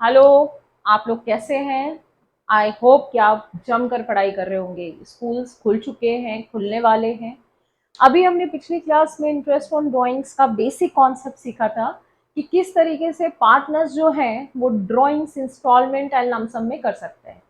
Hello. आप लोग कैसे हैं? आई होप कि आप जमकर पढ़ाई कर रहे होंगे। स्कूल्स खुल चुके हैं, खुलने वाले हैं। अभी हमने पिछली क्लास में इंटरेस्ट ऑन ड्राइंग्स का बेसिक कॉन्सेप्ट सीखा था कि किस तरीके से पार्टनर्स जो हैं वो ड्राइंग्स इंस्टॉलमेंट एंड लमसम में कर सकते हैं।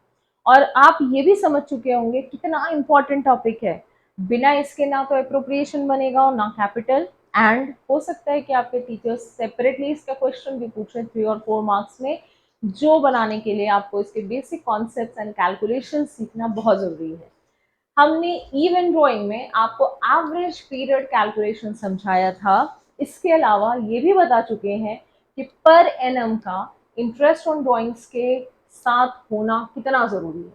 और आप ये भी समझ चुके होंगे कितना इम्पोर्टेंट टॉपिक है। बिना इसके ना तो अप्रोप्रिएशन बनेगा और ना कैपिटल। एंड हो सकता है कि आपके टीचर्स सेपरेटली इसका क्वेश्चन भी पूछें 3 और 4 मार्क्स में, जो बनाने के लिए आपको इसके बेसिक कॉन्सेप्ट्स एंड कैलकुलेशन सीखना बहुत ज़रूरी है। हमने इवन ड्राइंग में आपको एवरेज पीरियड कैलकुलेशन समझाया था। इसके अलावा ये भी बता चुके हैं कि पर एनम का इंटरेस्ट ऑन ड्राइंग्स के साथ होना कितना ज़रूरी है।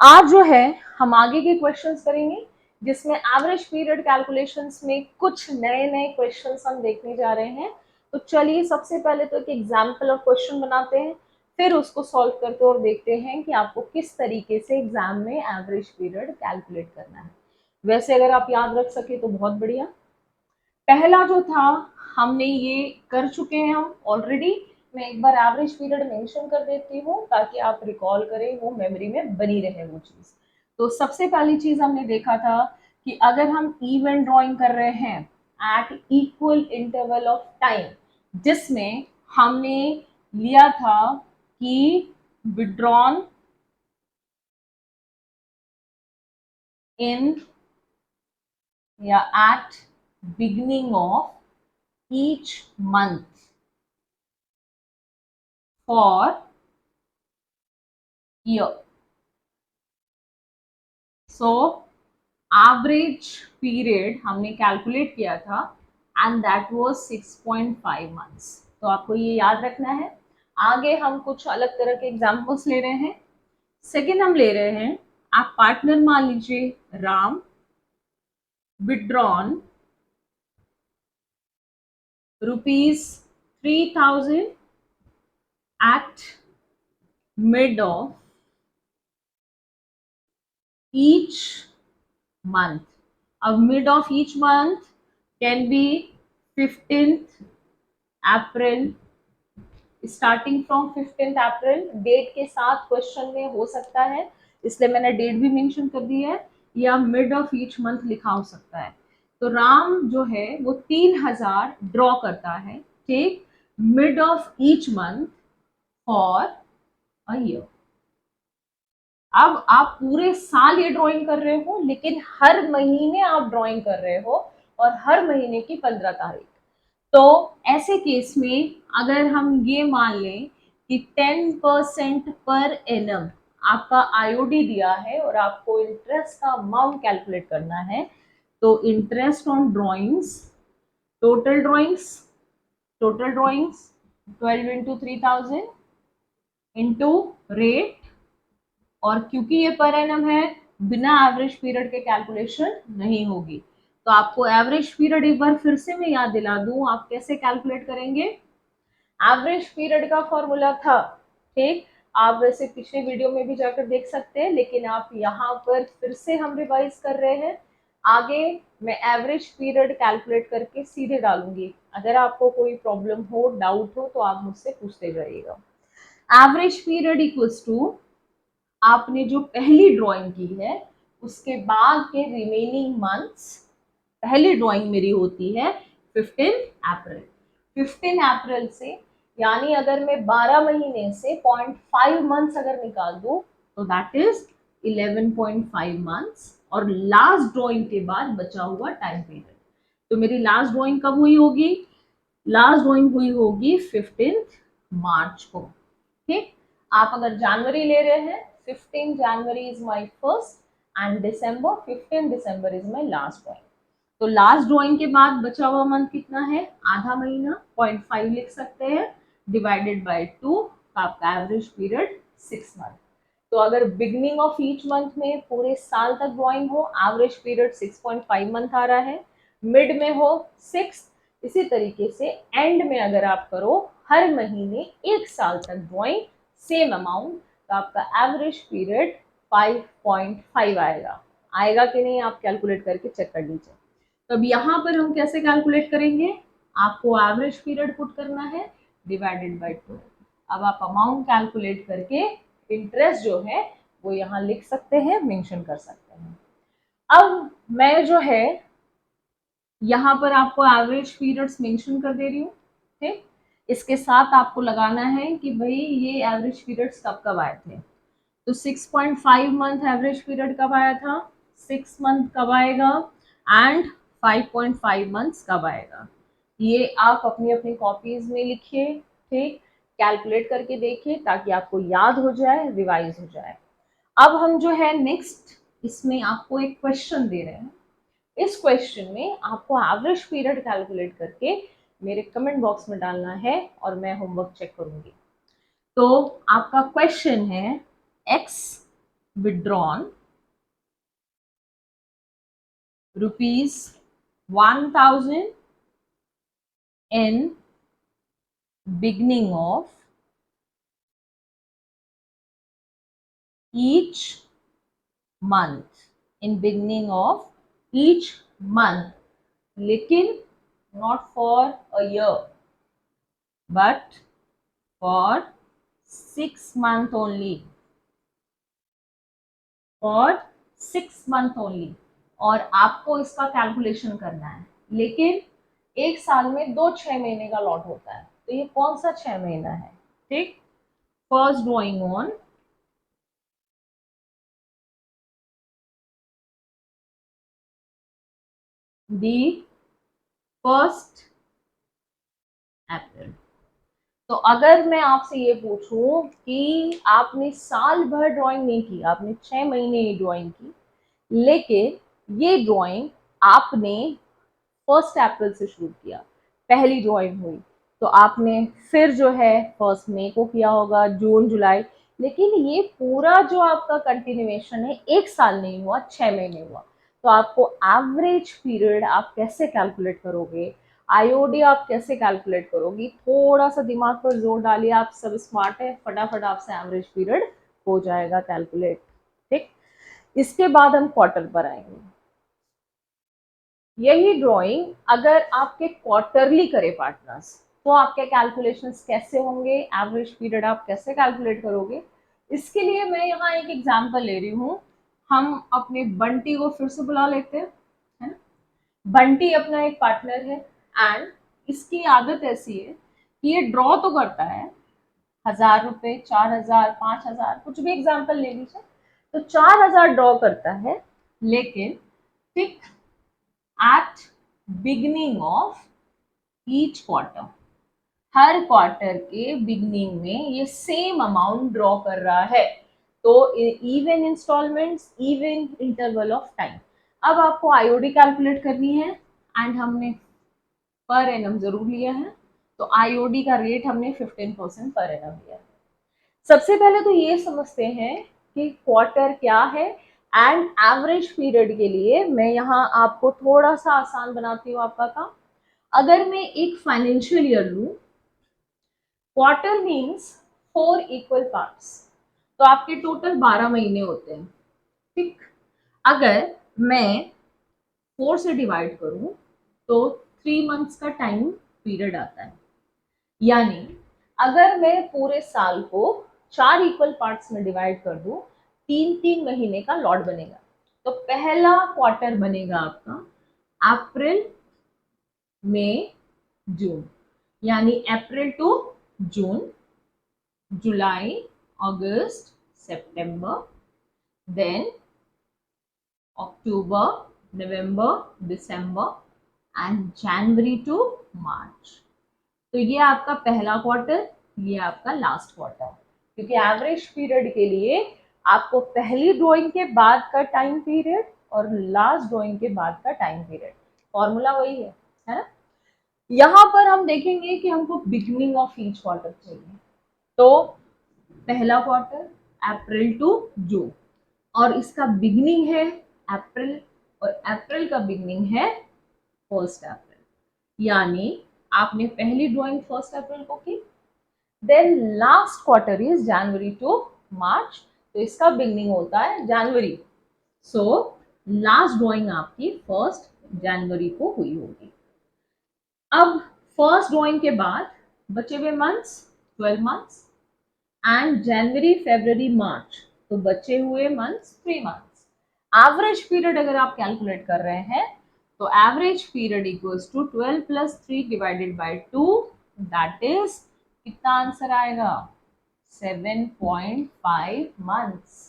आज जो है हम आगे के क्वेश्चंस करेंगे, जिसमें एवरेज पीरियड कैलकुलेशंस में कुछ नए नए क्वेश्चंस हम देखने जा रहे हैं। तो चलिए सबसे पहले तो एक एग्जाम्पल और क्वेश्चन बनाते हैं, फिर उसको सॉल्व करते और देखते हैं कि आपको किस तरीके से एग्जाम में एवरेज पीरियड कैलकुलेट करना है। वैसे अगर आप याद रख सके तो बहुत बढ़िया। पहला जो था हमने ये कर चुके हैं हम ऑलरेडी। मैं एक बार एवरेज पीरियड मेंशन कर देती हूँ ताकि आप रिकॉल करें, वो मेमोरी में बनी रहे वो चीज़। तो सबसे पहली चीज़ हमने देखा था कि अगर हम इवन ड्राइंग कर रहे हैं at equal interval of time, जिसमें हमने लिया था कि विड्रॉन इन या at beginning of each month for year. So average period हमने कैलकुलेट किया था एंड दैट वाज 6.5 मंथ्स। तो आपको ये याद रखना है। आगे हम कुछ अलग तरह के एग्जाम्पल्स ले रहे हैं। सेकेंड हम ले रहे हैं, आप पार्टनर मान लीजिए Ram, withdrawn ₹3000 at mid of each month. अब mid of each month can be 15th April, starting from 15th April. Date के साथ क्वेश्चन में हो सकता है, इसलिए मैंने डेट भी मेंशन कर दी है, या मिड ऑफ ईच मंथ लिखा हो सकता है। तो राम जो है वो 3000 ड्रॉ करता है, ठीक, mid of each month for a year. अब आप पूरे साल ये ड्राइंग कर रहे हो, लेकिन हर महीने आप ड्राइंग कर रहे हो, और हर महीने की 15 तारीख। तो ऐसे केस में अगर हम ये मान लें कि 10% पर एनम आपका आईओडी दिया है और आपको इंटरेस्ट का अमाउंट कैलकुलेट करना है, तो interest on drawings, total drawings, total drawings 12 into 3000 into rate. और क्योंकि ये पर एनम है, बिना एवरेज पीरियड के कैलकुलेशन नहीं होगी। तो आपको एवरेज पीरियड एक बार फिर से मैं याद दिला दूं, आप कैसे कैलकुलेट करेंगे। एवरेज पीरियड का फॉर्मूला था, ठीक, आप वैसे पिछले वीडियो में भी जाकर देख सकते हैं, लेकिन आप यहाँ पर फिर से हम रिवाइज कर रहे हैं। आगे मैं एवरेज पीरियड कैलकुलेट करके सीधे डालूंगी। अगर आपको कोई प्रॉब्लम हो, डाउट हो, तो आप मुझसे पूछते जाइएगा। एवरेज पीरियड इक्वल्स टू, आपने जो पहली ड्राइंग की है उसके बाद के रिमेनिंग मंथ्स। पहली ड्राइंग मेरी होती है 15 अप्रैल। 15 अप्रैल से, यानी अगर मैं 12 महीने से 0.5 मंथ्स अगर निकाल दूं, तो दैट इज 11.5 मंथ्स। और लास्ट ड्राइंग के बाद बचा हुआ टाइम पीरियड, तो मेरी लास्ट ड्राइंग कब हुई होगी? लास्ट ड्राइंग हुई होगी 15 मार्च को, ठीक। आप अगर जनवरी ले रहे हैं, 15 जनवरी is my first and December 15 December is my last drawing. तो लास्ट ड्राइंग के बाद बचा हुआ मंथ कितना है? आधा महीना, 0.5 लिख सकते हैं, डिवाइडेड बाय 2, आपका एवरेज पीरियड 6 मंथ। तो अगर बिगनिंग ऑफ ईच मंथ में पूरे साल तक ड्राइंग हो, एवरेज पीरियड 6.5 मंथ आ रहा है। मिड में हो 6, इसी तरीके से एंड में अगर आप करो हर महीने 1 साल तक ड्राइंग, सेम अमाउंट, तो आपका एवरेज पीरियड 5.5 आएगा। आएगा कि नहीं, आप कैलकुलेट करके चेक कर लीजिए। तो अब यहाँ पर हम कैसे कैलकुलेट करेंगे? आपको एवरेज पीरियड पुट करना है डिवाइडेड बाय 2। अब आप अमाउंट कैलकुलेट करके इंटरेस्ट जो है वो यहाँ लिख सकते हैं, मेंशन कर सकते हैं। अब मैं जो है यहाँ पर आपको एवरेज पीरियड्स मेंशन कर दे रही हूँ, ठीक। इसके साथ आपको लगाना है कि भाई ये एवरेज पीरियड्स कब कब आए थे। तो 6.5 मंथ एवरेज पीरियड कब आया था, 6 मंथ कब आएगा, एंड 5.5 मंथ्स कब आएगा। ये आप अपनी अपनी कॉपीज में लिखिए, ठीक, कैलकुलेट करके देखिए ताकि आपको याद हो जाए, रिवाइज हो जाए। अब हम जो है नेक्स्ट इसमें आपको एक क्वेश्चन दे रहे हैं। इस क्वेश्चन में आपको एवरेज पीरियड कैलकुलेट करके मेरे कमेंट बॉक्स में डालना है और मैं होमवर्क चेक करूंगी। तो आपका क्वेश्चन है x withdrawn ₹1000 in beginning of each month, in beginning of each month, लेकिन not for a year but for 6 month only, for 6 month only। और आपको इसका कैलकुलेशन करना है, लेकिन एक साल में 6 महीने का लॉट होता है, तो ये कौन सा 6 महीना है, ठीक। फर्स्ट ड्रॉइंग ऑन दी 1 अप्रैल। तो अगर मैं आपसे ये पूछूं कि आपने साल भर ड्राइंग नहीं की, आपने 6 महीने ही ड्राइंग की, लेकिन ये ड्राइंग आपने 1 अप्रैल से शुरू किया, पहली ड्राइंग हुई, तो आपने फिर जो है 1 मई को किया होगा, जून जुलाई, लेकिन ये पूरा जो आपका कंटिन्यूएशन है 1 साल नहीं हुआ, 6 महीने हुआ। तो आपको एवरेज पीरियड आप कैसे कैलकुलेट करोगे, आईओडी आप कैसे कैलकुलेट करोगी, थोड़ा सा दिमाग पर जोर डालिए, आप सब स्मार्ट है, फटाफट आपसे एवरेज पीरियड हो जाएगा कैलकुलेट, ठीक। इसके बाद हम क्वार्टर पर आएंगे। यही ड्राइंग अगर आपके क्वार्टरली करे पार्टनर्स, तो आपके कैलकुलेशंस कैसे होंगे, एवरेज पीरियड आप कैसे कैलकुलेट करोगे। इसके लिए मैं यहाँ एक एग्जांपल ले रही हूँ। हम अपने बंटी को फिर से बुला लेते हैं, है ना। बंटी अपना एक पार्टनर है एंड इसकी आदत ऐसी है कि ये ड्रॉ तो करता है 1000 रुपए, 4000, 5000, कुछ भी एग्जाम्पल ले लीजिए। तो 4000 ड्रॉ करता है, लेकिन ठीक at beginning of each quarter, हर क्वार्टर के बिगनिंग में ये सेम अमाउंट ड्रॉ कर रहा है। तो even installments, even interval of time. अब आपको आईओडी कैलकुलेट करनी है एंड हमने पर एनम जरूर लिया है, तो आईओडी का रेट हमने 15% पर एनम लिया है। सबसे पहले तो ये समझते हैं कि क्वार्टर क्या है एंड एवरेज पीरियड के लिए मैं यहाँ आपको थोड़ा सा आसान बनाती हूँ आपका काम। अगर मैं एक फाइनेंशियल ईयर लूँ, क्वार्टर मीन्स 4 इक्वल पार्ट्स, तो आपके टोटल 12 महीने होते हैं, ठीक। अगर मैं 4 से डिवाइड करूं तो 3 मंथ्स का टाइम पीरियड आता है। यानी अगर मैं पूरे साल को 4 इक्वल पार्ट्स में डिवाइड कर दूं, 3-3 महीने का लॉट बनेगा। तो पहला क्वार्टर बनेगा आपका अप्रैल, मई, जून, यानी April to June, July, August, September, then October, November, December and January to March. तो ये आपका पहला क्वार्टर, ये आपका लास्ट क्वार्टर। क्योंकि एवरेज पीरियड के लिए आपको पहली ड्राइंग के बाद का टाइम पीरियड और लास्ट ड्राइंग के बाद का टाइम पीरियड, फॉर्मूला वही है ना। यहाँ पर हम देखेंगे कि हमको बिगनिंग ऑफ ईच क्वार्टर चाहिए। तो पहला क्वार्टर अप्रैल टू जून, और इसका बिगनिंग है अप्रैल, और अप्रैल का बिगनिंग है 1 अप्रैल। यानी आपने पहली ड्राइंग 1 अप्रैल को की, then last quarter is January to March, तो इसका बिगनिंग होता है जनवरी। सो लास्ट ड्राइंग आपकी 1 जनवरी को हुई होगी। अब फर्स्ट ड्राइंग के बाद बचे हुए मंथ्स 12 मंथ्स, एंड जनवरी फरवरी मार्च, तो बचे हुए मंथ्स 3 मंथ्स। एवरेज पीरियड अगर आप कैलकुलेट कर रहे हैं तो average period equals to 12 plus 3 divided by 2, that is कितना आंसर आएगा 7.5 मंथ्स।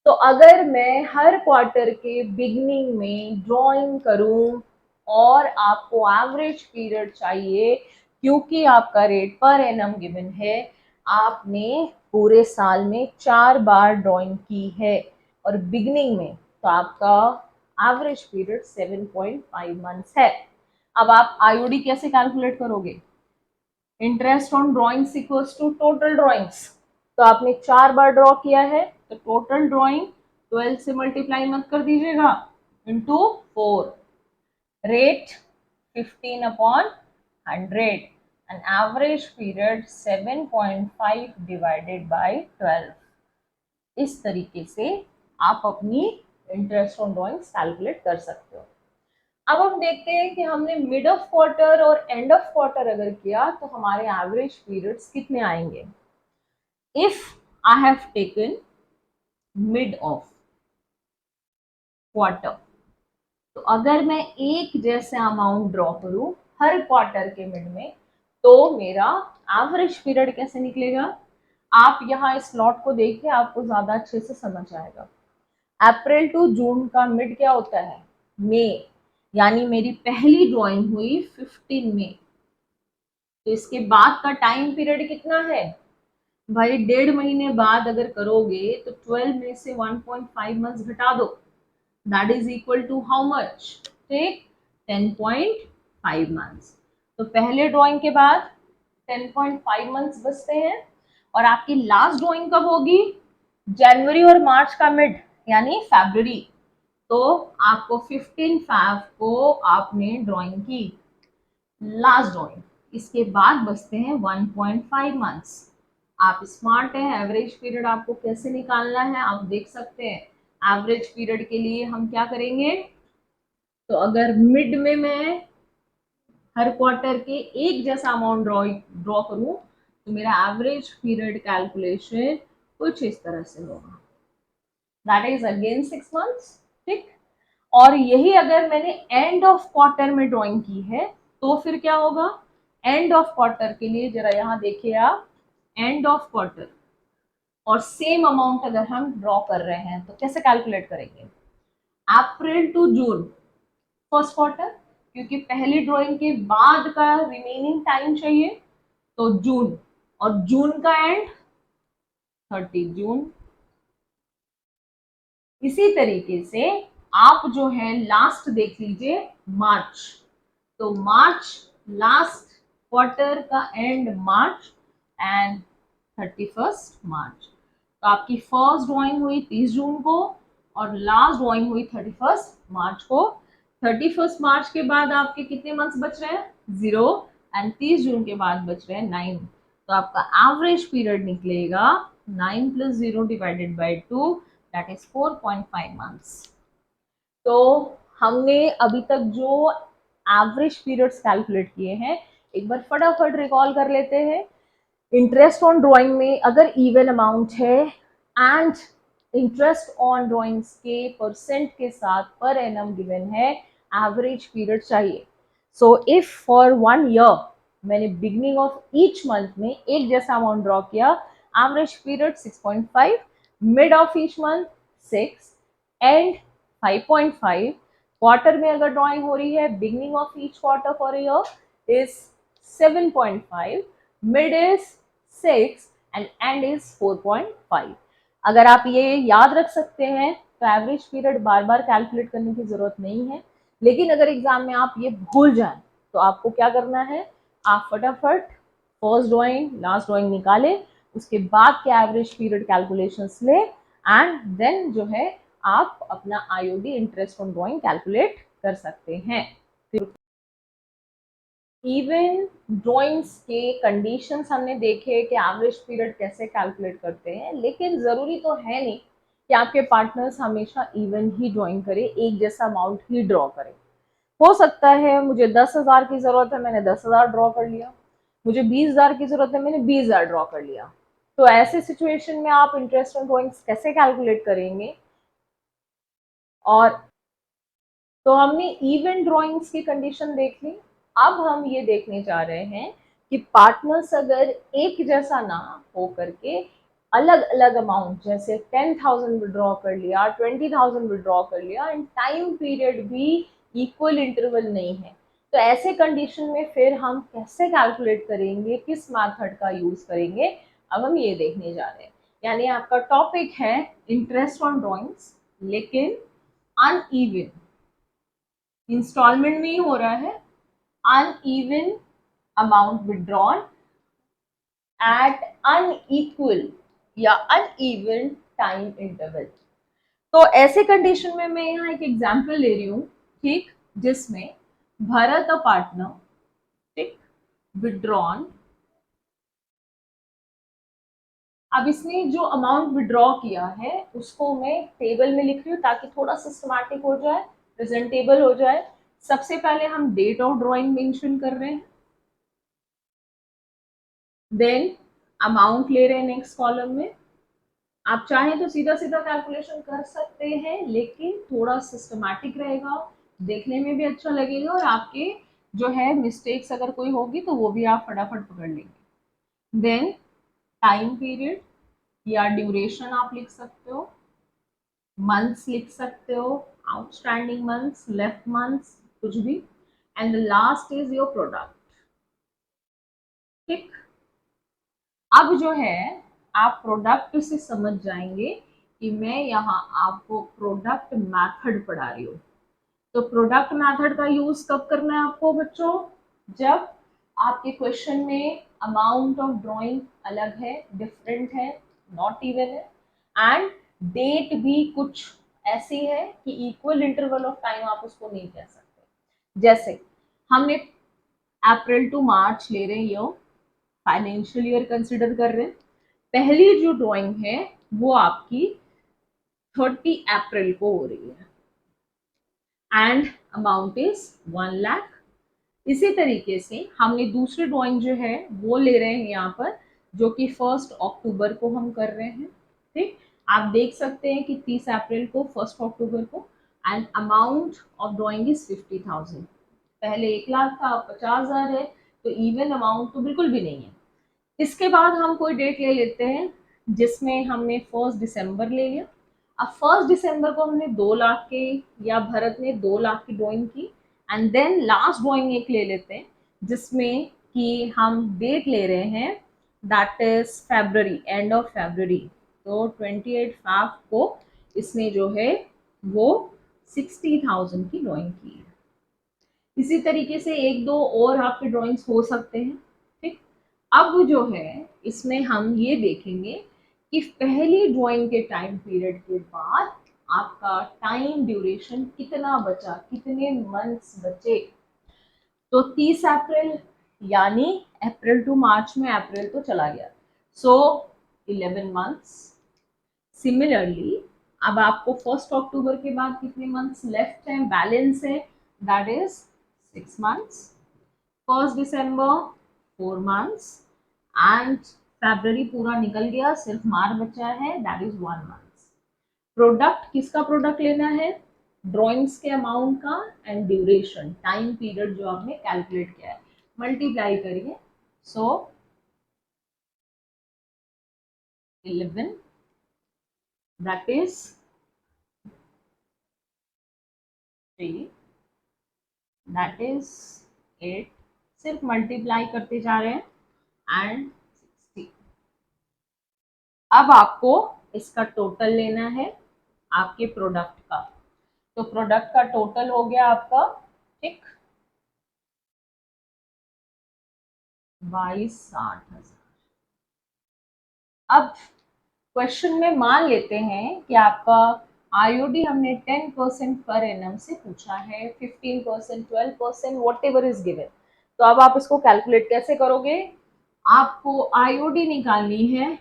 तो अगर मैं हर क्वार्टर के बिगनिंग में ड्राइंग करूं और आपको एवरेज पीरियड चाहिए क्योंकि आपका रेट पर एनम गिवन है, आपने पूरे साल में 4 बार ड्राइंग की है और बिगनिंग में, तो आपका एवरेज पीरियड 7.5 मंथ्स है। अब आप आईओडी कैसे कैलकुलेट करोगे? Interest on drawings equals to total drawings. तो आपने 4 बार ड्रॉ किया है तो टोटल ड्रॉइंग 12 से मल्टीप्लाई मत कर दीजिएगा, into 4, rate 15 upon 100 and average period 7.5 divided by 12। इस तरीके से आप अपनी इंटरेस्ट ऑन ड्रॉइंग्स कैलकुलेट कर सकते हो। अब हम देखते हैं कि हमने मिड ऑफ क्वार्टर और एंड ऑफ क्वार्टर अगर किया तो हमारे एवरेज पीरियड्स कितने आएंगे। If I have taken mid of quarter, तो अगर मैं एक जैसे अमाउंट ड्रॉ करूं हर क्वार्टर के मिड में, तो मेरा एवरेज पीरियड कैसे निकलेगा? आप यहाँ इस नोट को देखिए, आपको ज्यादा अच्छे से समझ आएगा। अप्रैल टू जून का मिड क्या होता है? मई, यानी मेरी पहली ड्राइंग हुई 15 मई, तो इसके बाद का टाइम पीरियड कितना है भाई? 1.5 महीने बाद अगर करोगे तो 12 में से 1.5 मंथ्स घटा दो, that is equal to how much? ठीक, 10.5 मंथ्स। तो पहले ड्राइंग के बाद 10.5 मंथ्स बचते हैं और आपकी लास्ट ड्राइंग कब होगी? जनवरी और मार्च का मिड, यानी फरवरी। तो आपको 15 फेब को आपने ड्राइंग की, लास्ट ड्राइंग, इसके बाद बचते हैं 1.5 मंथ्स। आप स्मार्ट हैं, एवरेज पीरियड आपको कैसे निकालना है आप देख सकते हैं। एवरेज पीरियड के लिए हम क्या करेंगे, तो अगर मिड में मैं हर क्वार्टर के एक जैसा अमाउंट ड्रॉ करूं तो मेरा एवरेज पीरियड कैलकुलेशन कुछ इस तरह से होगा, दैट इज अगेन 6 मंथ्स। ठीक, और यही अगर मैंने एंड ऑफ क्वार्टर में ड्राइंग की है तो फिर क्या होगा? एंड ऑफ क्वार्टर के लिए जरा यहाँ देखिए आप, एंड ऑफ क्वार्टर और सेम अमाउंट अगर हम ड्रॉ कर रहे हैं तो कैसे कैलकुलेट करेंगे? अप्रैल टू जून फर्स्ट क्वार्टर, क्योंकि पहली ड्राइंग के बाद का रिमेनिंग टाइम चाहिए, तो जून, और जून का एंड 30 जून। इसी तरीके से आप जो है लास्ट देख लीजिए मार्च, तो मार्च लास्ट क्वार्टर का एंड मार्च एंड 31 मार्च। तो आपकी फर्स्ट ड्राइंग हुई 30 जून को और लास्ट ड्राइंग हुई 31 मार्च को। 31 मार्च के बाद आपके कितने मंथ्स बच रहे हैं? 0, एंड 30 जून के बाद बच रहे हैं 9। तो आपका एवरेज पीरियड निकलेगा 9 plus 0 divided by 2, that is 4.5 months. तो हमने अभी तक जो एवरेज पीरियड्स कैलकुलेट किए हैं एक बार फटाफट रिकॉल कर लेते हैं। इंटरेस्ट ऑन ड्राइंग में अगर इवन अमाउंट है एंड इंटरेस्ट ऑन ड्राइंग्स के परसेंट के साथ पर एनम गिवन है, एवरेज पीरियड चाहिए। सो इफ फॉर 1 ईयर मैंने बिगनिंग ऑफ ईच मंथ में एक जैसा अमाउंट ड्रॉ किया, average period 6.5, mid of each month 6, and 5.5। Quarter में अगर ड्राइंग हो रही है, beginning of each quarter for year is 7.5, mid is 6 and and is 4.5। अगर आप ये याद रख सकते हैं तो एवरेज पीरियड बार बार कैलकुलेट करने की जरूरत नहीं है। लेकिन अगर एग्जाम में आप ये भूल जाएं तो आपको क्या करना है, आप फटाफट फर्स्ट ड्राइंग लास्ट ड्राइंग निकालें, उसके बाद के एवरेज पीरियड कैलकुलेशंस ले एंड देन जो है आप अपना IOD interest on drawing calculate कर सकते हैं। इवन ड्राइंग्स के कंडीशंस हमने देखे कि एवरेज पीरियड कैसे कैलकुलेट करते हैं, लेकिन ज़रूरी तो है नहीं कि आपके पार्टनर्स हमेशा इवन ही ड्राइंग करें, एक जैसा अमाउंट ही ड्रॉ करें। हो सकता है मुझे 10,000 की ज़रूरत है, मैंने 10,000 ड्रॉ कर लिया, मुझे 20,000 की ज़रूरत है, मैंने 20,000 ड्रॉ कर लिया। तो ऐसे सिचुएशन में आप इंटरेस्ट ऑन ड्रॉइंग्स कैसे कैलकुलेट करेंगे? और तो हमने इवेंट ड्राइंग्स की कंडीशन देख ली। अब हम ये देखने जा रहे हैं कि पार्टनर्स अगर एक जैसा ना हो करके अलग अलग अमाउंट, जैसे 10,000 विड्रॉ कर लिया, 20,000 विड्रॉ कर लिया, एंड टाइम पीरियड भी इक्वल इंटरवल नहीं है, तो ऐसे कंडीशन में फिर हम कैसे कैलकुलेट करेंगे, किस मेथड का यूज करेंगे, अब हम ये देखने जा रहे हैं। यानी आपका टॉपिक है इंटरेस्ट ऑन ड्राइंग्स, लेकिन अनइवन इंस्टॉलमेंट में ही हो रहा है, uneven amount withdrawn at unequal या अनइवन टाइम इंटरवल। तो ऐसे कंडीशन में मैं यहाँ एक एग्जांपल ले रही हूँ, ठीक, जिसमें भरत अ पार्टनर, ठीक, विड्रॉन। अब इसने जो अमाउंट विड्रॉ किया है उसको मैं टेबल में लिख रही हूँ ताकि थोड़ा सिस्टमैटिक हो जाए, प्रेजेंटेबल हो जाए। सबसे पहले हम डेट ऑफ ड्रॉइंग मेंशन कर रहे हैं, देन अमाउंट ले रहे हैं नेक्स्ट कॉलम में। आप चाहें तो सीधा सीधा कैलकुलेशन कर सकते हैं, लेकिन थोड़ा सिस्टमैटिक रहेगा, देखने में भी अच्छा लगेगा, और आपके जो है मिस्टेक्स अगर कोई होगी तो वो भी आप फटाफट पकड़ लेंगे। देन टाइम पीरियड या ड्यूरेशन आप लिख सकते हो, मंथ्स लिख सकते हो, आउटस्टैंडिंग मंथ्स, लेफ्ट मंथ्स, कुछ भी, and the last is your product. ठीक, अब जो है आप प्रोडक्ट से समझ जाएंगे कि मैं यहाँ आपको प्रोडक्ट मेथड पढ़ा रही हूँ। तो प्रोडक्ट मेथड का यूज कब करना है आपको बच्चों? जब आपके क्वेश्चन में अमाउंट ऑफ ड्राइंग अलग है, डिफरेंट है, नॉट इवन है, एंड डेट भी कुछ ऐसी है कि इक्वल इंटरवल ऑफ टाइम आप उसको नहीं कह सकते। जैसे हमने अप्रैल टू मार्च ले रहे हैं, ये फाइनेंशियल ईयर कंसिडर कर रहे हैं। पहली जो ड्राइंग है वो आपकी 30 अप्रैल को हो रही है एंड अमाउंट इज 1 लाख। इसी तरीके से हमने दूसरी ड्राइंग जो है वो ले रहे हैं यहाँ पर, जो कि 1 अक्टूबर को हम कर रहे हैं। ठीक, आप देख सकते हैं कि 30 अप्रैल को, 1 अक्टूबर को, and amount of drawing is 50,000। पहले 1 लाख था, अब 50,000 है, तो इवन अमाउंट तो बिल्कुल भी नहीं है। इसके बाद हम कोई डेट ले लेते हैं जिसमें हमने 1 दिसंबर ले लिया। अब 1 दिसंबर को हमने 2 लाख के, या भरत ने 2 लाख की ड्राइंग की, एंड देन लास्ट ड्राइंग एक ले लेते हैं जिसमें कि हम डेट ले रहे हैं, that is February, end of February. तो 28 फेब को इसने जो है वो 60,000 की ड्राइंग की है। इसी तरीके से एक दो और आपके ड्राइंग्स हो सकते हैं। ठीक, अब जो है इसमें हम ये देखेंगे कि पहली ड्राइंग के टाइम पीरियड के बाद आपका टाइम ड्यूरेशन कितना बचा, कितने मंथ्स बचे। तो 30 अप्रैल, यानी अप्रैल टू मार्च में अप्रैल तो चला गया, सो 11 मंथ्स। सिमिलरली अब आपको 1 अक्टूबर के बाद कितने मंथ्स लेफ्ट हैं, बैलेंस है, that is 6 months. 1 December 4 months, and February पूरा निकल गया, सिर्फ मार्च बचा है, दैट इज 1 मंथ। प्रोडक्ट किसका प्रोडक्ट लेना है? ड्राइंग्स के अमाउंट का एंड ड्यूरेशन, टाइम पीरियड जो आपने कैलकुलेट किया है, मल्टीप्लाई करिए। सो 11, दैट इज 3, दैट इज 8, सिर्फ मल्टीप्लाई करते जा रहे हैं, एंड 60। अब आपको इसका टोटल लेना है आपके प्रोडक्ट का। तो प्रोडक्ट का टोटल हो गया आपका, ठीक, 22,60,000। अब क्वेश्चन में मान लेते हैं कि आपका आईओडी हमने 10% पर एनम से पूछा है, 15%, 12%, वॉट एवर इज गिवन। तो अब आप इसको कैलकुलेट कैसे करोगे? आपको आईओडी निकालनी है,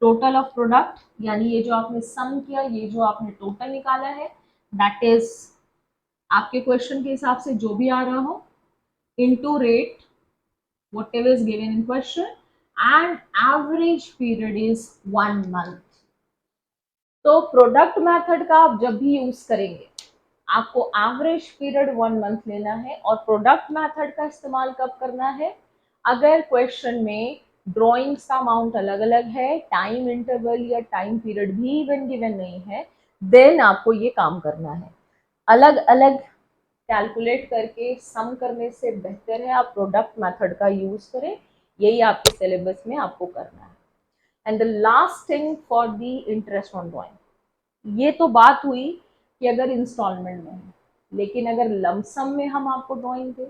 टोटल ऑफ प्रोडक्ट, यानी ये जो आपने सम किया, ये जो आपने टोटल निकाला है, दैट इज आपके क्वेश्चन के हिसाब से जो भी आ रहा हो, into rate, whatever is given in question, and average period is 1 month. तो प्रोडक्ट मेथड का आप जब भी यूज करेंगे आपको एवरेज पीरियड 1 मंथ लेना है। और प्रोडक्ट मेथड का इस्तेमाल कब करना है? अगर क्वेश्चन में ड्राइंग्स का अमाउंट अलग अलग है, टाइम इंटरवल या टाइम पीरियड भी इवन गिवन नहीं है, देन आपको ये काम करना है। अलग अलग कैलकुलेट करके सम करने से बेहतर है आप प्रोडक्ट मेथड का यूज करें। यही आपके सिलेबस में आपको करना है। And the last thing for the interest on drawing, ये तो बात हुई कि अगर इंस्टॉलमेंट में है, लेकिन अगर लमसम में हम आपको ड्राइंग दें,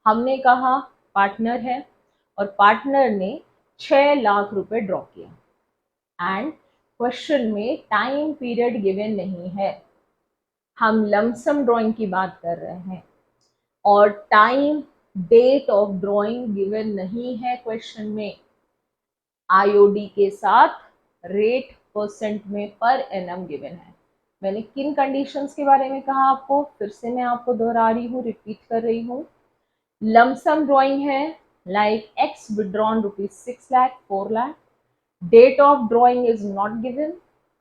हमने कहा पार्टनर है और पार्टनर ने 6 लाख रुपए ड्रॉ किया एंड क्वेश्चन में टाइम पीरियड गिवन नहीं है, हम लमसम ड्राइंग की बात कर रहे हैं और time date of drawing given नहीं है क्वेश्चन में, आईओडी के साथ रेट परसेंट में पर एनम गिवन है। मैंने किन कंडीशंस के बारे में कहा आपको, फिर से मैं आपको दोहरा रही हूँ, रिपीट कर रही हूँ। लमसम ड्राइंग है like X withdrawn ₹6 lakh 4 lakh, date of drawing is not given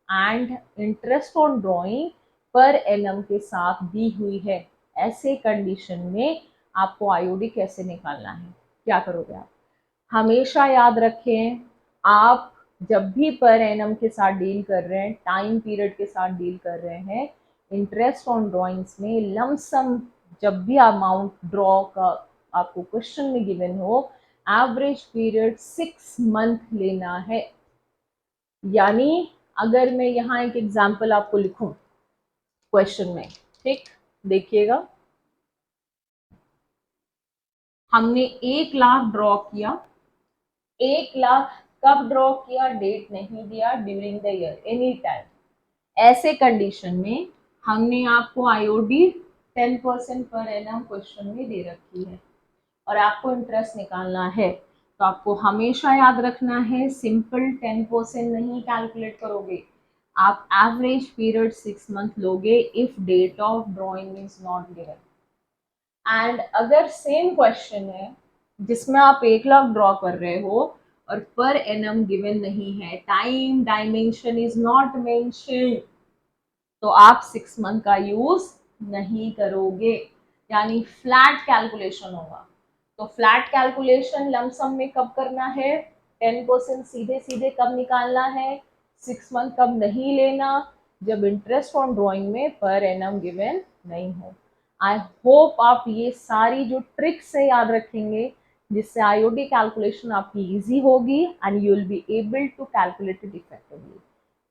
and interest on drawing per annum के साथ दी हुई है। ऐसे कंडीशन में आपको आईओडी कैसे निकालना है, क्या करोगे आप? हमेशा याद रखें, आप जब भी पर एनम के साथ डील कर रहे हैं, टाइम पीरियड के साथ डील कर रहे हैं, इंटरेस्ट ऑन ड्राइंग्स में लमसम जब भी अमाउंट ड्रॉ का आपको क्वेश्चन में गिवन हो, एवरेज पीरियड 6 मंथ लेना है। यानी अगर मैं यहाँ एक एग्जांपल आपको लिखूं क्वेश्चन में, ठीक, देखिएगा, हमने 1 लाख ड्रॉ किया, 1 लाख कब ड्रॉ किया, डेट नहीं दिया, during the year any time. ऐसे कंडीशन में हमने आपको आईओडी 10% पर एनम क्वेश्चन में दे रखी है और आपको इंटरेस्ट निकालना है, तो आपको हमेशा याद रखना है सिंपल 10% नहीं कैलकुलेट करोगे, आप एवरेज पीरियड 6 मंथ लोगे if date of drawing is not given. And अगर सेम क्वेश्चन है जिसमें आप 1 लाख ड्रॉ कर रहे हो और पर एनम गिवन नहीं है, time dimension is not mention, तो आप 6 मंथ का यूज नहीं करोगे, यानी फ्लैट कैलकुलेशन होगा। तो फ्लैट कैलकुलेशन लमसम में कब करना है, 10% सीधे सीधे कब निकालना है, 6 मंथ कब नहीं लेना, जब इंटरेस्ट ऑन ड्राइंग में पर एनम गिवन नहीं हो। आई होप आप ये सारी जो ट्रिक्स है याद रखेंगे, जिससे आईओडी कैलकुलेशन आपकी इजी होगी and you will be able to calculate it effectively.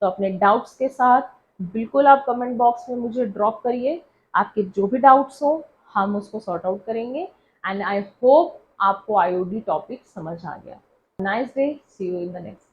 तो अपने डाउट्स के साथ बिल्कुल आप कमेंट बॉक्स में मुझे ड्रॉप करिए, आपके जो भी डाउट्स हो हम उसको सॉर्ट आउट करेंगे। एंड आई होप आपको आईओडी टॉपिक समझ आ गया। Nice day, see you in the next.